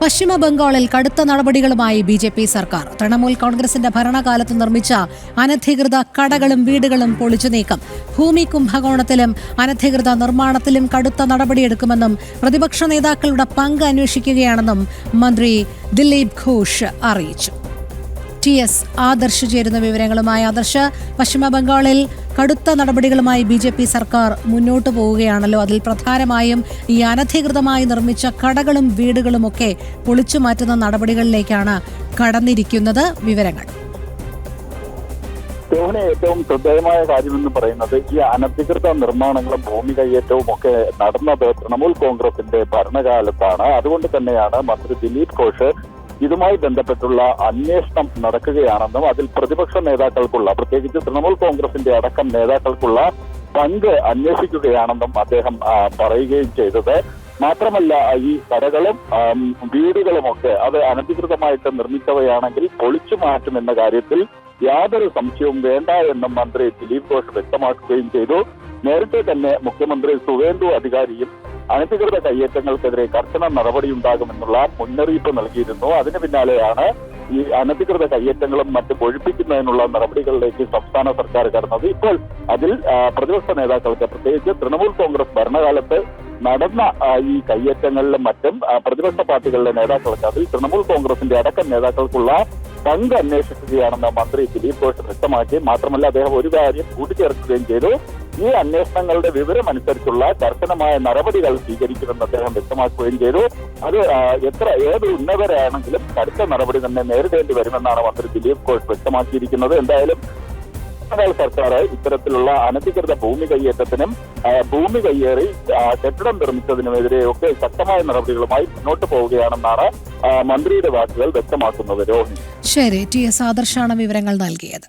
പശ്ചിമ ബംഗാളിൽ കടുത്ത നടപടികളുമായി ബി.ജെ.പി. സർക്കാർ. തൃണമൂൽ കോൺഗ്രസിന്റെ ഭരണകാലത്ത് നിർമ്മിച്ച അനധികൃത കടകളും വീടുകളും പൊളിച്ചു നീക്കം. ഭൂമി കുംഭകോണത്തിലും അനധികൃത നിർമ്മാണത്തിലും കടുത്ത നടപടിയെടുക്കുമെന്നും പ്രതിപക്ഷ നേതാക്കളുടെ പങ്ക് അന്വേഷിക്കുകയാണെന്നും മന്ത്രി ദിലീപ് ഘോഷ് അറിയിച്ചു. ടി.എസ്. ആദർശ് ചേരുന്ന വിവരങ്ങളുമായി. ആദർശ്, പശ്ചിമ ബംഗാളിൽ കടുത്ത നടപടികളുമായി ബി.ജെ.പി. സർക്കാർ മുന്നോട്ടു പോവുകയാണല്ലോ. അതിൽ പ്രധാനമായും ഈ അനധികൃതമായി നിർമ്മിച്ച കടകളും വീടുകളുമൊക്കെ പൊളിച്ചു മാറ്റുന്ന നടപടികളിലേക്കാണ് കടന്നിരിക്കുന്നത്. വിവരങ്ങൾ. ഏറ്റവും ശ്രദ്ധേയമായ കാര്യമെന്ന് പറയുന്നത് ഈ അനധികൃത നിർമ്മാണങ്ങളും ഭൂമി കയ്യേറ്റവും ഒക്കെ നടന്നത് തൃണമൂൽ കോൺഗ്രസിന്റെ ഭരണകാലത്താണ്. അതുകൊണ്ട് തന്നെയാണ് മന്ത്രി ദിലീപ് ഘോഷ് ഇതുമായി ബന്ധപ്പെട്ടുള്ള അന്വേഷണം നടക്കുകയാണെന്നും അതിൽ പ്രതിപക്ഷ നേതാക്കൾക്കുള്ള, പ്രത്യേകിച്ച് തൃണമൂൽ കോൺഗ്രസിന്റെ അടക്കം നേതാക്കൾക്കുള്ള പങ്ക് അന്വേഷിക്കുകയാണെന്നും അദ്ദേഹം പറയുകയും ചെയ്തത്. മാത്രമല്ല, ഈ കടകളും വീടുകളുമൊക്കെ അത് അനധികൃതമായിട്ട് നിർമ്മിച്ചവയാണെങ്കിൽ പൊളിച്ചു മാറ്റുമെന്ന കാര്യത്തിൽ യാതൊരു സംശയവും വേണ്ട എന്നും മന്ത്രി ദിലീപ് ഘോഷ് വ്യക്തമാക്കുകയും ചെയ്തു. നേരത്തെ തന്നെ മുഖ്യമന്ത്രി സുവേന്ദു അധികാരിയും അനധികൃത കയ്യേറ്റങ്ങൾക്കെതിരെ കർശന നടപടിയുണ്ടാകുമെന്നുള്ള മുന്നറിയിപ്പ് നൽകിയിരുന്നു. അതിന് പിന്നാലെയാണ് ഈ അനധികൃത കയ്യേറ്റങ്ങളും മറ്റും ഒഴിപ്പിക്കുന്നതിനുള്ള നടപടികളിലേക്ക് സംസ്ഥാന സർക്കാർ കടന്നത്. ഇപ്പോൾ അതിൽ പ്രതിപക്ഷ നേതാക്കൾക്ക്, പ്രത്യേകിച്ച് തൃണമൂൽ കോൺഗ്രസ് ഭരണകാലത്ത് നടന്ന ഈ കയ്യേറ്റങ്ങളിലും മറ്റും പ്രതിപക്ഷ പാർട്ടികളുടെ നേതാക്കൾക്ക്, അതിൽ തൃണമൂൽ കോൺഗ്രസിന്റെ അടക്കം നേതാക്കൾക്കുള്ള പങ്ക് അന്വേഷിക്കുകയാണെന്ന് മന്ത്രി ദിലീപ് ഘോഷ് വ്യക്തമാക്കി. മാത്രമല്ല, അദ്ദേഹം ഒരു കാര്യം കൂട്ടിച്ചേർക്കുകയും ചെയ്തു. ഈ അന്വേഷണങ്ങളുടെ വിവരമനുസരിച്ചുള്ള കർശനമായ നടപടികൾ സ്വീകരിക്കുമെന്ന് അദ്ദേഹം വ്യക്തമാക്കുകയും ചെയ്തു. അത് ഏത് ഉന്നതരാണെങ്കിലും കടുത്ത നടപടി തന്നെ നേരിടേണ്ടി വരുമെന്നാണ് മന്ത്രി ദിലീപ് ഘോഷ് വ്യക്തമാക്കിയിരിക്കുന്നത്. എന്തായാലും സർക്കാർ ഇത്തരത്തിലുള്ള അനധികൃത ഭൂമി കയ്യേറ്റത്തിനും ഭൂമി കയ്യേറി കെട്ടിടം നിർമ്മിച്ചതിനുമെതിരെയൊക്കെ ശക്തമായ നടപടികളുമായി മുന്നോട്ട് പോവുകയാണെന്നാണ് മന്ത്രിയുടെ വാക്കുകൾ വ്യക്തമാക്കുന്നത്. രോഹിണി. ശരി, ടി.എസ്. ആദർശാണ് വിവരങ്ങൾ നൽകിയത്.